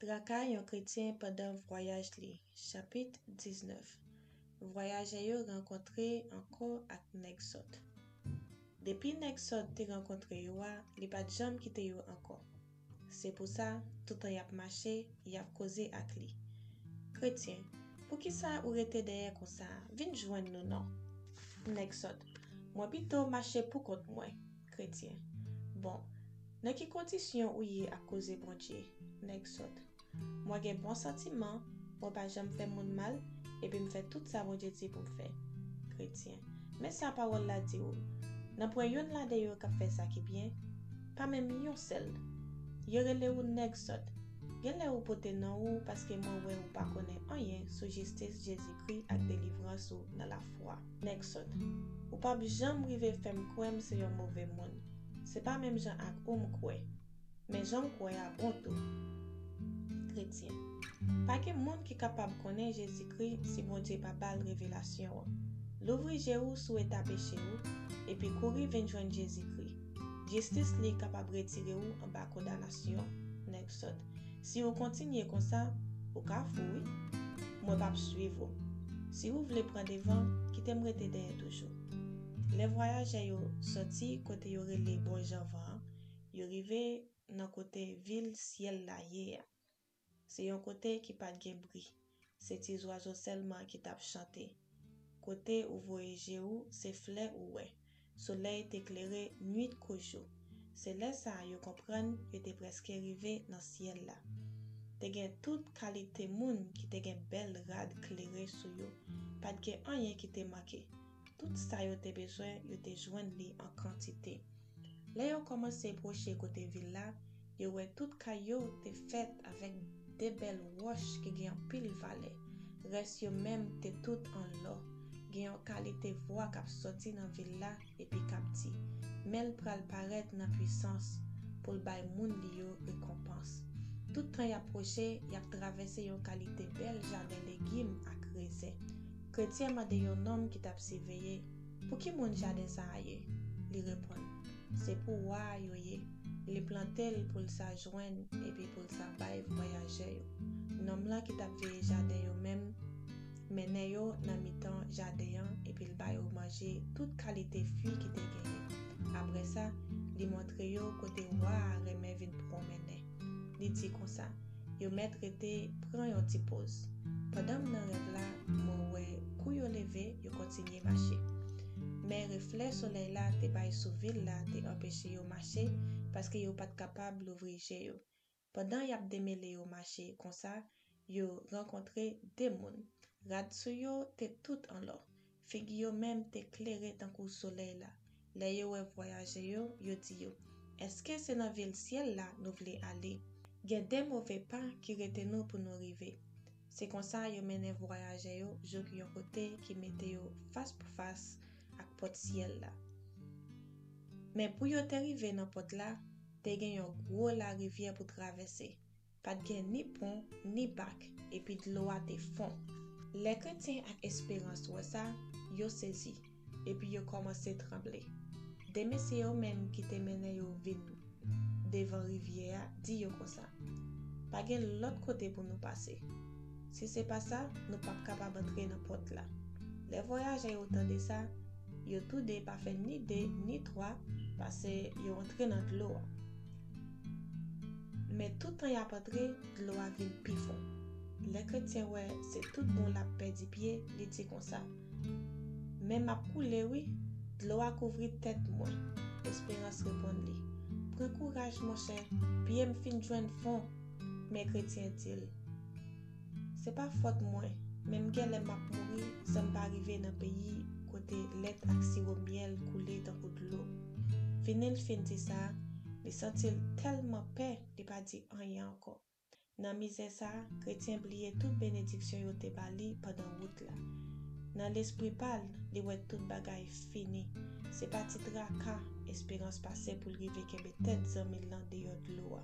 Trakay yon chrétien pendant voyage li. Chapitre 19. Voyageur yo rencontré encore ak nèg sot. Depuis nèg sot te rencontré yo a, li pas jam kite yo encore. C'est pour ça, tout temps y ap marché, y ap causé ak li. Chrétien, pour qui ça ou rete derrière comme ça? Vin joindre nous non. Nèg sot. Moi plutôt marcher pour compte moi. Chrétien. Bon, dans qui condition ou y a causé bon Dieu? Nèg sot. Moi gen bon sentiment, moi pas jamais fait mon mal et puis me fait tout ça bon Dieu dit pour me faire. Chrétien. Mais ça parole la dit ou. Nan point yon la de yo ka fait ça qui bien, pas même yon seul. Yo rele ou nèg sot. Gen le ou pote nan ou parce que moi ouais ou pas connaît rien sur justice Jésus-Christ ak délivrance ou dans la foi. Nèg sot. Ou pas jamais rive fèm kouem c'est yon mauvais monde. C'est pas même gens ak ou m'koué. Mais j'en crois à bon tout. Chrétien. Pas que monde qui capable connaître Jésus-Christ si bon Dieu pas bal révélation. L'ouvrir ou souhaite péché ou et puis courir venir joindre Jésus-Christ. Justice li capable retirer ou en bas condamnation. Nèg sot. Si vous continuez comme ça, ou ka fouille, moi pas suivre. Si vous voulez prendre devant, quittez me rete derrière toujours. Les voyageurs yo sorti côté yo relé bon janvan, yo rivé dans côté ville ciel la hier. C'est un côté qui pas de bruit. C'est tes oiseaux seulement qui t'a chanté. Côté où voyager ou c'est fleur ou ouais. Soleil t'éclairé nuit kojo. C'est là ça yo comprendre que t'es presque arrivé dans ciel là. Te gen toute qualité moun qui te gen belle rade clairé sou yo. Pas de rien qui te manqué. Tout ça yo te besoin yo te joindre li en quantité. Là yo commencé approcher côté ville là, yo ouais toute caillou te faite avec des belles roches qui gen pile valet. Reste yo même te tout en l'or. Gen qualité voix k'ap sorti dans ville là et puis k'ap ti. Mel pral paraître dans puissance pour bay moun li yo récompense. Tout temps y approché, y a traversé yon qualité belle jardin légumes ak raisin. Chrétien m'a de yon homme qui t'a surveillé. Pour qui moun jardin sa aye? Li répond. C'est pour wa yo ye. Li plantel pour sa joindre et puis pour sa bay voyageur yo. Nom là qui t'a veillé jardin yo même mène yo nan mi-temps jardin et puis le bay yo manger toute qualité fruit qui te gagné. Après ça, li montre yo côté wa remè vin promener. Li dit comme ça, yo maître était prend yon petit pause. Pendant nan rêve là, mon ouais, kou yo levé, yo continue marcher. Mais reflet soleil là te bay sou ville là te empêché yo marcher parce que yo pas capable d'ouvrir chez yo. Pendant y a démêlé yo marcher comme ça, yo rencontré des moun. Rad sou yo te tout en l'or. Figi yo même te clairé tant kou soleil là. Là yo ouais voyager yo dit yo, est-ce que c'est dans ville ciel là nous voulons aller? Gen des mauvais pas qui rete nous pour nous arriver. C'est comme ça yo mène voyager yo jok yon côté qui mette yo face pour face ak porte ciel là. Mais pour yo t'arriver dans porte là, te gen yon gros la rivière pour traverser. Pas de gen ni pont ni bac et puis de l'eau a te fond. Les chrétiens ak espérance ou ça, yo saisi et puis yo commencé trembler. Des messieurs yo même qui te mène yo vin devant rivière dit yo comme ça. Pas gen l'autre côté pour nous passer. Si c'est pas ça, nous pas capable d'entrer dans porte là. Les voyageurs autant de ça, yo tout de pas fait ni deux ni trois parce que yo entré dans de l'eau. Mais tout temps y a entré, de l'eau a vin pi fond. Les chrétiens ouais, c'est tout bon la perdu pied, li dit comme ça. Même a coulé oui, de l'eau a couvri tête moi. Espérance répond li. Prends courage mon cher, puis me fin joindre fond. Mais chrétien dit, c'est pas faute moi, même qu'elle m'a mouri, ça me pas arrivé dans pays côté lait ak sirop miel coulé dans de l'eau. Finil fin dit ça, il sentit tellement paix, il pas dit rien encore. Dans misère ça, chrétien oublié toute bénédiction yo te bali pendant route là. Dans l'esprit pâle, li wè tout bagay fini. C'est pas ti traka, espérance passée pour rive kebe tête zanmi lan de yo de l'eau.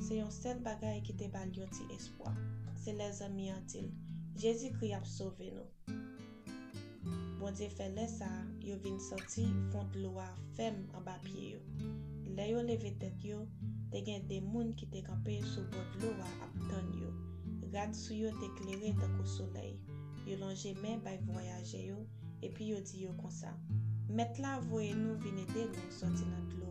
C'est yon seul bagay qui te bal yon ti espoir. C'est les amis antil. Jésus-Christ a sauvé nous. Bon Dieu fait laisse ça, yo vin sorti fond de l'eau ferme en bas pied yo. Là yo levé tête yo, te gen de moun ki te kampe sou bord lo a ap tan yo. Rad sou yo te klere tako soleil. Yo longe men bay voyaje yo, epi yo di yo konsa. Met la voye nou vin ede nou sorti nan lo